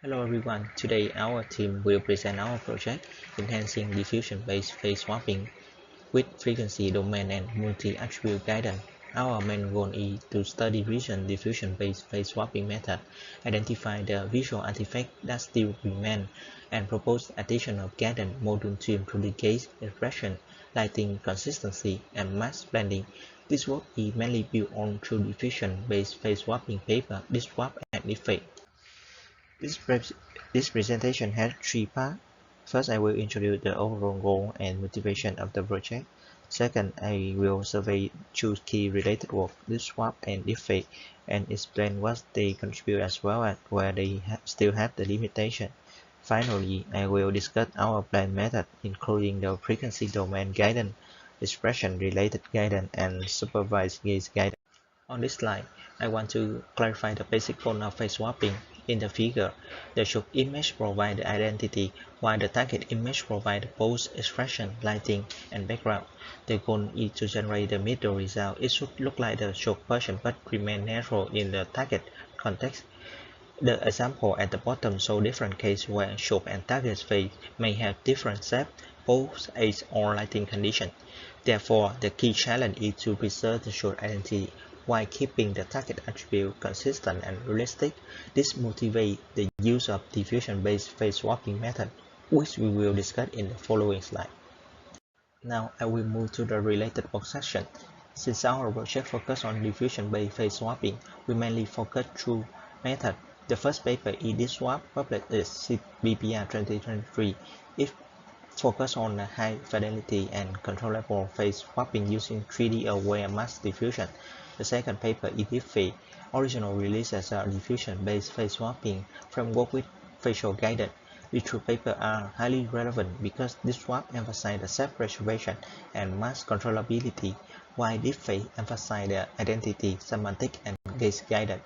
Hello everyone, today our team will present our project enhancing diffusion-based phase swapping with frequency domain and multi-attribute guidance. Our main goal is to study recent diffusion-based phase swapping method, identify the visual artifacts that still remain, and propose additional guidance module to improve the gauge expression, lighting consistency, and mask blending. This work is mainly built on true diffusion-based phase swapping paper, swap and effect. This presentation has three parts. First, I will introduce the overall goal and motivation of the project. Second, I will survey two key related work, this swap and effect, and explain what they contribute as well as where they still have the limitation. Finally, I will discuss our planned method, including the frequency domain guidance, expression related guidance, and supervised gaze guidance. On this slide, I want to clarify the basic point of phase swapping. In the figure, the show image provides the identity, while the target image provides both expression, lighting, and background. The goal is to generate the middle result. It should look like the show person but remain natural in the target context. The example at the bottom shows different cases where show and target face may have different shape, pose, age, or lighting conditions. Therefore, the key challenge is to preserve the show identity while keeping the target attribute consistent and realistic. This motivates the use of diffusion-based phase swapping method, which we will discuss in the following slide. Now I will move to the related work section. Since our project focuses on diffusion-based phase swapping, we mainly focus through method. The first paper is this swap published in BPR 2023. It focuses on the high fidelity and controllable phase swapping using 3D aware mass diffusion. The second paper is DeepFake, original release as a diffusion-based phase swapping framework with facial guidance. These two papers are highly relevant because this swap emphasizes the self-preservation and mass controllability, while DeepFake emphasizes the identity, semantic, and gaze guidance.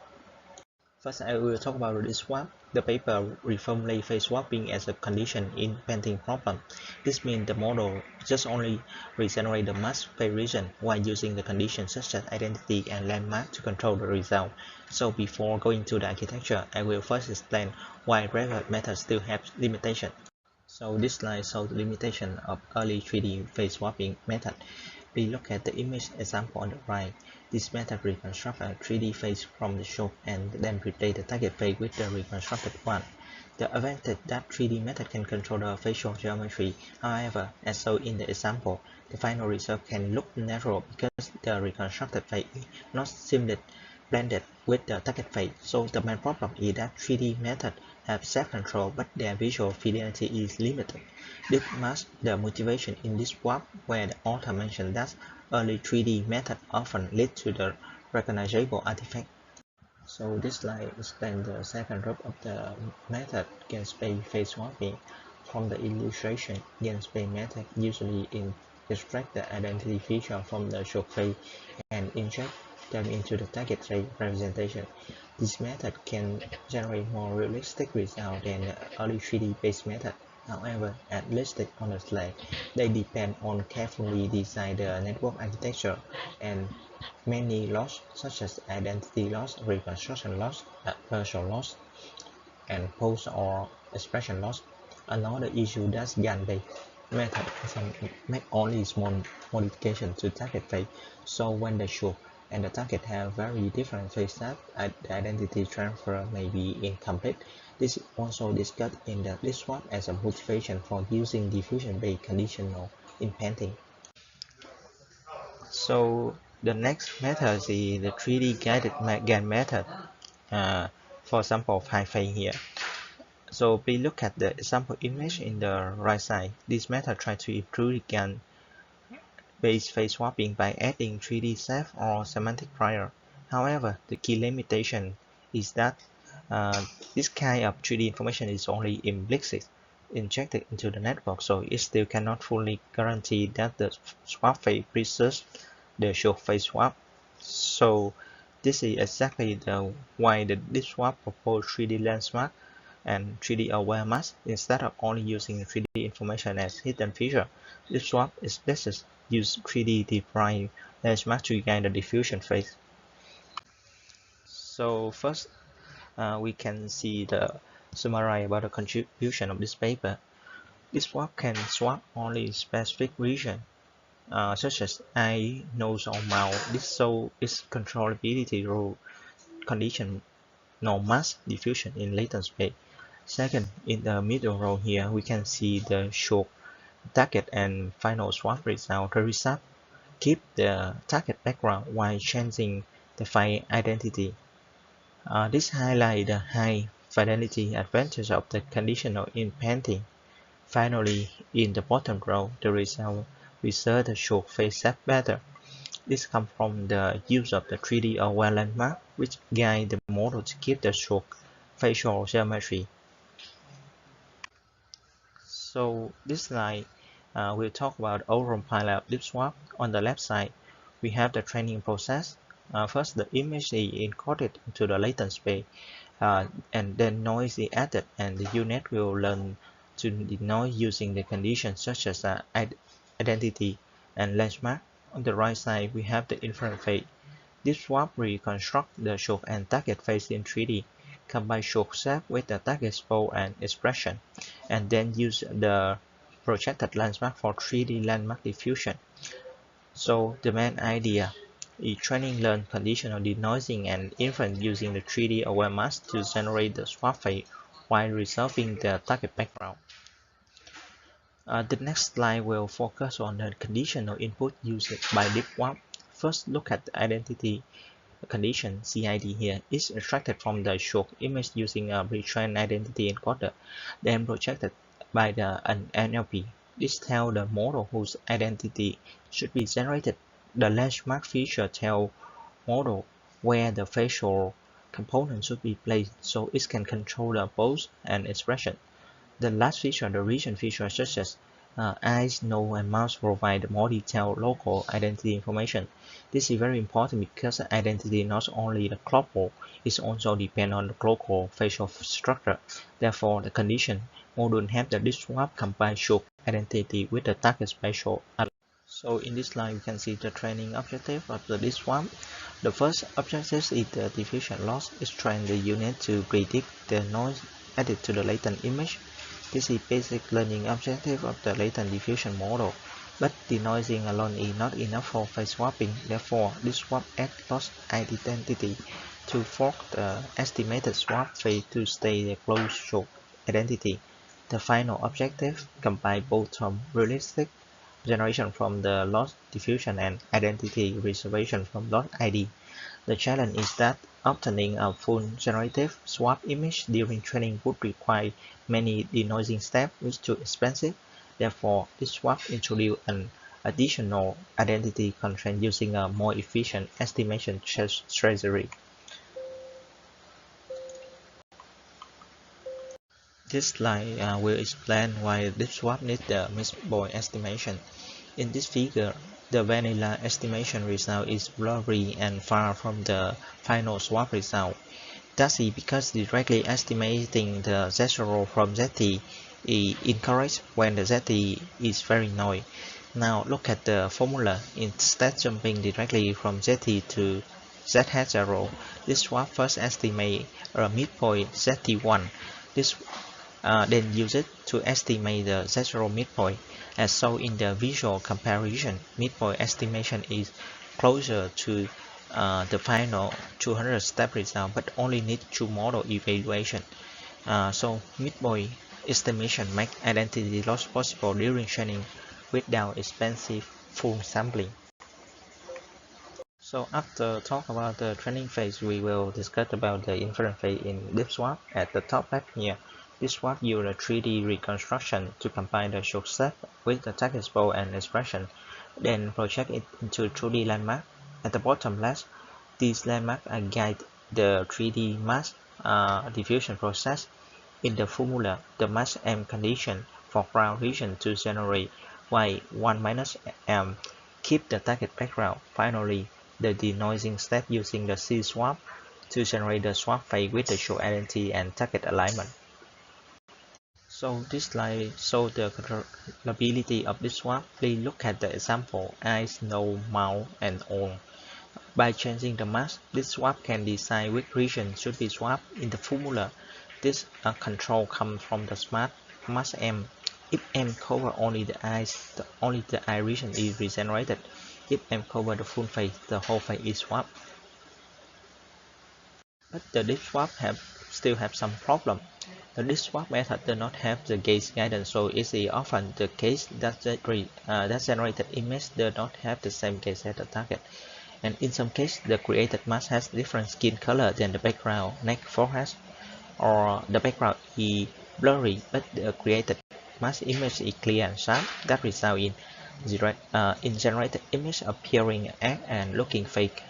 First, I will talk about this swap. The paper reformulates phase swapping as a condition in painting problem. This means the model just only regenerate the mask phase region while using the conditions such as identity and landmark to control the result. So before going to the architecture, I will first explain why regular methods still have limitations. So this slide shows the limitation of early 3D phase swapping method. We look at the image example on the right. This method reconstructs a 3D face from the show and then replace the target face with the reconstructed one. The advantage that 3D method can control the facial geometry. However, as shown in the example, the final result can look natural because the reconstructed face is not seamless blended with the target face. So the main problem is that 3D methods have self-control but their visual fidelity is limited. This masks the motivation in this swap where the author mentioned that early 3D methods often lead to the recognizable artifact. So this slide explains the second group of the method gain space phase swapping. From the illustration, gain space method usually extract the identity feature from the show face and inject them into the target face representation. This method can generate more realistic results than the early 3D based method. However, as listed on the slide, they depend on carefully designed network architecture and many loss such as identity loss, reconstruction loss, partial loss, and pose or expression loss. Another issue that GAN-based method often make only small modification to target face, so when the show and the target have very different face type, the identity transfer may be incomplete. This is also discussed in the list swap as a motivation for using diffusion-based conditional in painting. So the next method is the 3D guided GAN method. For example, of high face here. So please look at the example image in the right side. This method tries to improve GAN based phase swapping by adding 3D shape or semantic prior. However, the key limitation is that this kind of 3D information is only implicit injected into the network, so it still cannot fully guarantee that the swap phase preserves the show phase swap. So this is exactly why this swap proposed 3D landmark and 3D aware mask instead of only using 3D information as hidden feature. This swap explicitly use 3D defined landmark to guide the diffusion phase. So first, we can see the summarize about the contribution of this paper. This swap can swap only specific region, such as eye, nose, or mouth. This shows its controllability rule condition no mass diffusion in latent space. Second, in the middle row here, we can see the short target and final swap result. The result keep the target background while changing the file identity. This highlights the high fidelity advantage of the conditional inpainting. Finally, in the bottom row, the result preserve the short face set better. This comes from the use of the 3D aware landmark, which guide the model to keep the short facial geometry. So this slide we'll talk about overall pilot deep swap. On the left side, we have the training process. First, the image is encoded into the latent space, and then noise is added, and the unit will learn to denoise using the conditions such as identity and landmark. On the right side, we have the inference phase. This swap reconstructs the shock and target face in 3D, combine shock shape with the target pose and expression, and then use the projected landmark for 3D landmark diffusion. So the main idea is training learn conditional denoising and inference using the 3D aware mask to generate the swap face while resolving the target background. The next slide will focus on the conditional input used by deep swap. First, look at the identity condition CID here is extracted from the short image using a retrained identity encoder, then projected by the NLP. This tells the model whose identity should be generated. The landmark feature tells model where the facial component should be placed so it can control the pose and expression. The last feature, the region feature such as eyes, nose, and mouth provide more detailed local identity information. This is very important because identity not only the global, it also depends on the local facial structure. Therefore, the condition module have the deep swap combine show identity with the target spatial. So in this slide, you can see the training objective of the deep swap. The first objective is the diffusion loss. It trains the unit to predict the noise added to the latent image. This is basic learning objective of the latent diffusion model, but denoising alone is not enough for face swapping. Therefore, this swap adds loss identity to fork the estimated swap phase to stay the closed show identity. The final objective combines both from realistic generation from the loss diffusion and identity reservation from loss ID. The challenge is that obtaining a full generative swap image during training would require many denoising steps, which is too expensive. Therefore, this swap introduces an additional identity constraint using a more efficient estimation strategy. This slide will explain why this swap needs the midpoint estimation. In this figure, the vanilla estimation result is blurry and far from the final swap result. That is because directly estimating the Z0 from ZT is incorrect when the ZT is very noisy. Now look at the formula. Instead jumping directly from ZT to ZH0, this swap first estimate a midpoint ZT1. This then use it to estimate the Z0 midpoint. As shown in the visual comparison, midpoint estimation is closer to the final 200 step result, but only need two model evaluation. So midpoint estimation makes identity loss possible during training without expensive full sampling. So after talk about the training phase, we will discuss about the inference phase in deep swap. At the top left here, this swap uses a 3D reconstruction to combine the short step with the target pose and expression, then project it into 2D landmark. At the bottom left, these landmarks guide the 3D mask diffusion process. In the formula, the mask M condition for ground region to generate Y1 minus M keep the target background. Finally, the denoising step using the C swap to generate the swap phase with the show identity and target alignment. So this slide shows the controllability of this swap. Please look at the example eyes, nose, mouth, and arm. By changing the mask, this swap can decide which region should be swapped. In the formula, This control comes from the smart mask M. If M cover only the eyes, only the eye region is regenerated. If M cover the full face, the whole face is swapped. But the dip swap still have some problem. The dip swap method does not have the gaze guidance, so it is often the case that that generated image does not have the same gaze as the target. And in some cases, the created mask has different skin color than the background, neck, forehead, or the background is blurry, but the created mask image is clear and sharp. That results in generated image appearing as and looking fake.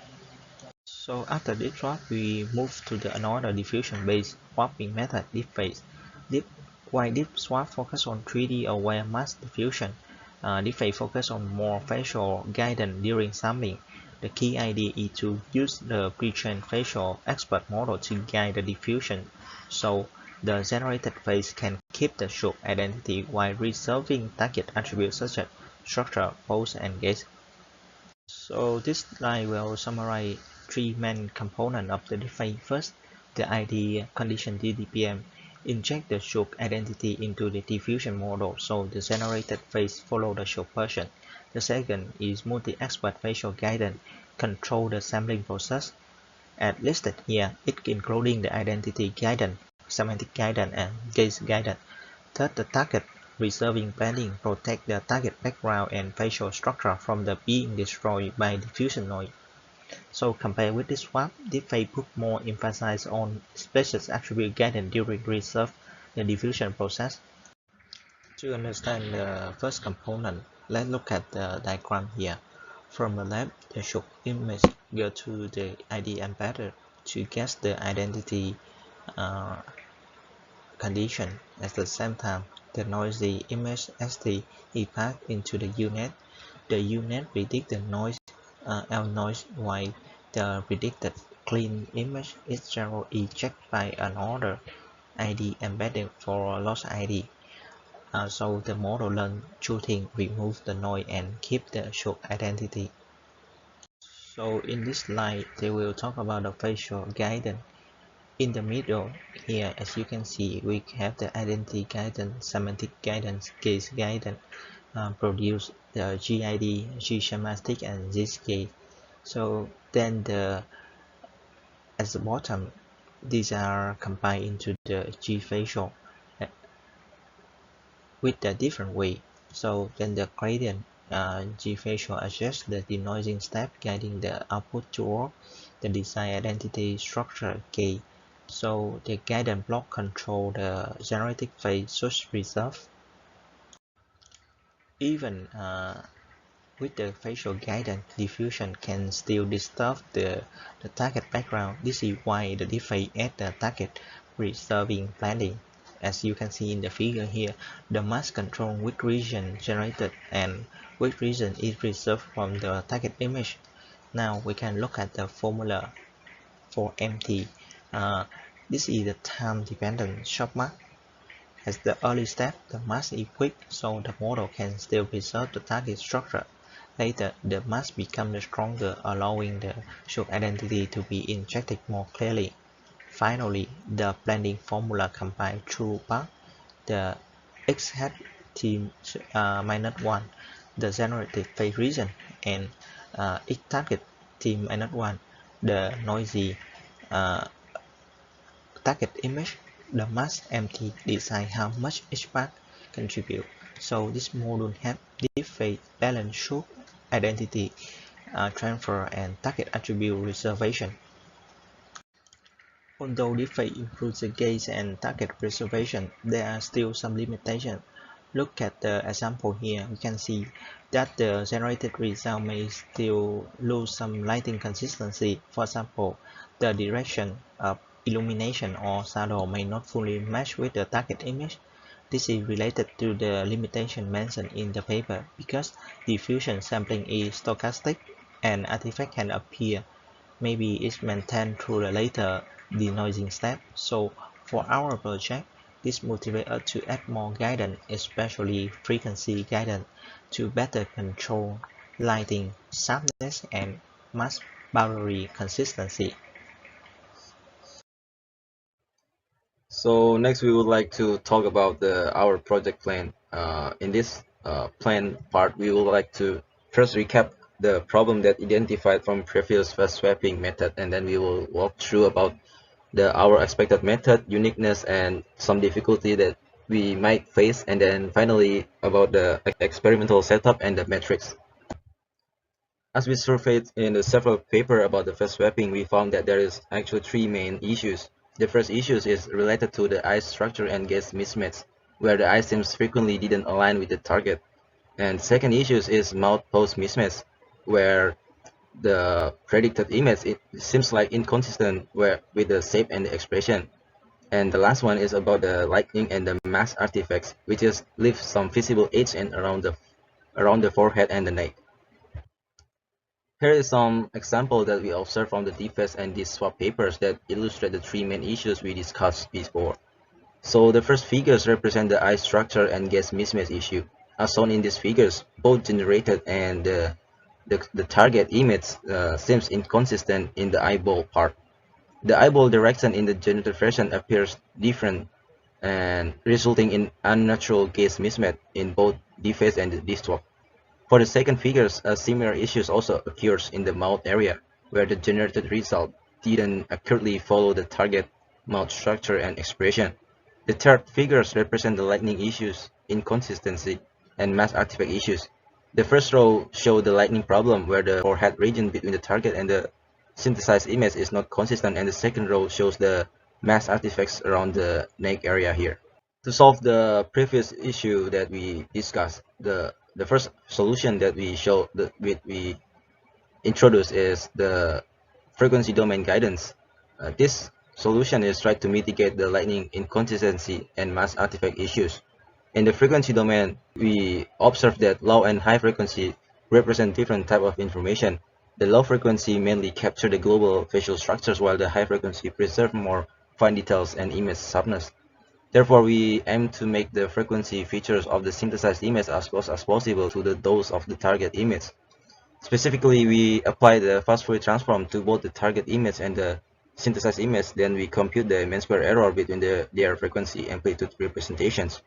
So after this swap, we move to the another diffusion-based swapping method, deepfake. While deep swap focus on 3D aware mask diffusion, deepfake focus on more facial guidance during sampling. The key idea is to use the pre-trained facial expert model to guide the diffusion, so the generated face can keep the show identity while reserving target attributes such as structure, pose, and gaze. So this slide will summarize three main components of the deepfake. First, the ID condition DDPM inject the show identity into the diffusion model so the generated face follow the show person. The second is multi-expert facial guidance control the sampling process. As listed here, it including the identity guidance, semantic guidance, and gaze guidance. Third, the target reserving blending protect the target background and facial structure from the being destroyed by diffusion noise. So compared with this swap, deepfake put more emphasis on species attribute guidance during reserve the diffusion process. To understand the first component, let's look at the diagram here. From the left, the show image go to the ID embedder to guess the identity uh, condition. At the same time, the noisy image ST is passed into the UNet. The UNet predicts the noise L noise while the predicted clean image is generally checked by another ID embedded for lost ID. So the model learns two things: remove the noise and keep the show identity. So in this slide, they will talk about the facial guidance. In the middle here, as you can see, we have the identity guidance, semantic guidance, gaze guidance, produce the GID, G-schematic, and ZSK. So then at the bottom, these are combined into the G-facial with a different way. So then the gradient G-facial adjusts the denoising step, guiding the output toward the desired identity structure K. So the guidance block control the generated face source reserve. Even with the facial guidance, diffusion can still disturb the target background. This is why the deepfake adds the target preserving blending. As you can see in the figure here, the mask control which region generated and which region is preserved from the target image. Now we can look at the formula for MT. Uh, this is the time-dependent short mask. At the early step, the mask is quick, so the model can still preserve the target structure. Later, the mask becomes stronger, allowing the show identity to be injected more clearly. Finally, the blending formula combines two parts: the X hat team -1, the generated face region, and X target team -1, the noisy uh, target image. The mask empty decide how much each part contribute. So this module has deepfake balance show identity transfer and target attribute reservation. Although deepfake improves the gaze and target preservation, there are still some limitations. Look at the example here. We can see that the generated result may still lose some lighting consistency. For example, the direction of illumination or shadow may not fully match with the target image. This is related to the limitation mentioned in the paper because diffusion sampling is stochastic and artifact can appear. Maybe it's maintained through the later denoising step. So for our project, this motivates us to add more guidance, especially frequency guidance, to better control lighting, sharpness, and mask boundary consistency. So next we would like to talk about our project plan. In this plan part, we would like to first recap the problem that identified from previous fast swapping method, and then we will walk through about our expected method, uniqueness, and some difficulty that we might face, and then finally about the experimental setup and the metrics. As we surveyed in the several paper about the fast swapping, we found that there is actually three main issues. The first issue is related to the ice structure and gas mismatch, where the ice seems frequently didn't align with the target. And second issue is mouth pose mismatch, where the predicted image it seems like inconsistent with the shape and the expression. And the last one is about the lightning and the mask artifacts, which is leave some visible edge and around the forehead and the neck. Here is some example that we observed from the defense and these swap papers that illustrate the three main issues we discussed before. So the first figures represent the eye structure and gas mismatch issue. As shown in these figures, both generated and the target image seems inconsistent in the eyeball part. The eyeball direction in the generated version appears different and resulting in unnatural gaze mismatch in both defense and the swap. For the second figures, a similar issue also occurs in the mouth area, where the generated result didn't accurately follow the target mouth structure and expression. The third figures represent the lightning issues, inconsistency, and mass artifact issues. The first row shows the lightning problem, where the forehead region between the target and the synthesized image is not consistent, and the second row shows the mass artifacts around the neck area here. To solve the previous issue that we discussed, the first solution that we introduce is the frequency domain guidance. This solution is try to mitigate the lightning inconsistency and mass artifact issues. In the frequency domain, we observe that low and high frequency represent different type of information. The low frequency mainly capture the global facial structures, while the high frequency preserve more fine details and image sharpness. Therefore, we aim to make the frequency features of the synthesized image as close as possible to those of the target image. Specifically, we apply the fast Fourier transform to both the target image and the synthesized image, then we compute the mean square error between their frequency amplitude representations.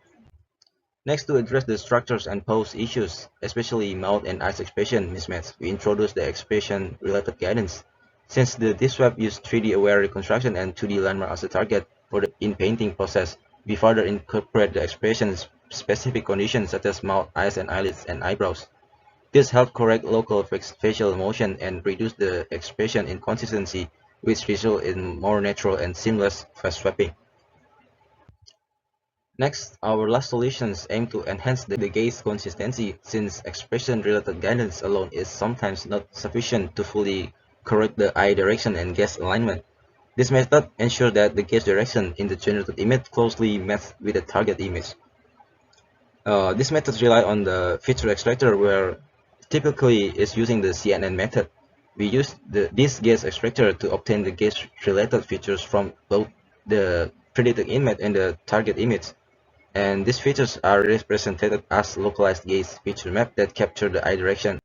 Next, to address the structures and pose issues, especially mouth and eyes expression mismatch, we introduce the expression-related guidance. Since the DISWAP used 3D aware reconstruction and 2D landmark as a target for the in-painting process, we further incorporate the expression-specific conditions such as mouth, eyes, and eyelids and eyebrows. This helps correct local facial motion and reduce the expression inconsistency, which result in more natural and seamless face swapping. Next, our last solutions aim to enhance the gaze consistency, since expression-related guidance alone is sometimes not sufficient to fully correct the eye direction and gaze alignment. This method ensures that the gaze direction in the generated image closely matches with the target image. This method relies on the feature extractor, where typically is using the CNN method. We use this gaze extractor to obtain the gaze-related features from both the predicted image and the target image. And these features are represented as localized gaze feature map that capture the eye direction.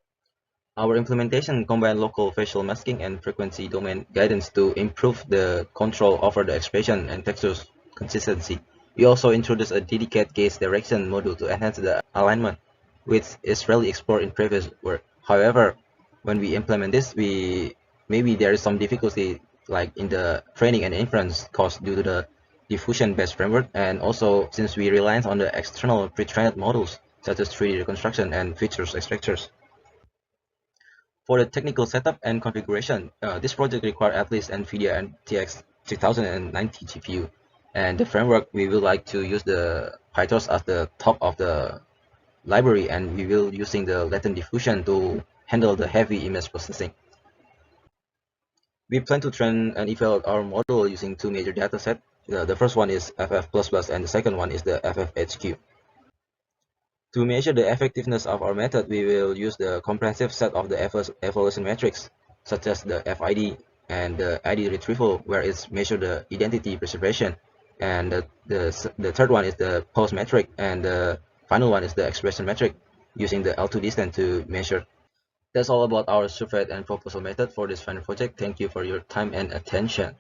Our implementation combines local facial masking and frequency domain guidance to improve the control over the expression and texture consistency. We also introduced a dedicated gaze direction module to enhance the alignment, which is rarely explored in previous work. However, when we implement this, maybe there is some difficulty like in the training and inference cost due to the diffusion-based framework, and also since we rely on the external pre-trained models such as 3D reconstruction and features extractors. For the technical setup and configuration, this project requires at least NVIDIA RTX 3090 GPU, and the framework we would like to use the PyTorch as the top of the library, and we will using the latent diffusion to handle the heavy image processing. We plan to train and evaluate our model using two major datasets. The first one is FF++ and the second one is the FFHQ. To measure the effectiveness of our method, we will use the comprehensive set of the evaluation metrics, such as the FID and the ID retrieval, where it's measure the identity preservation. And the third one is the pose metric, and the final one is the expression metric, using the L2 distance to measure. That's all about our survey and proposal method for this final project. Thank you for your time and attention.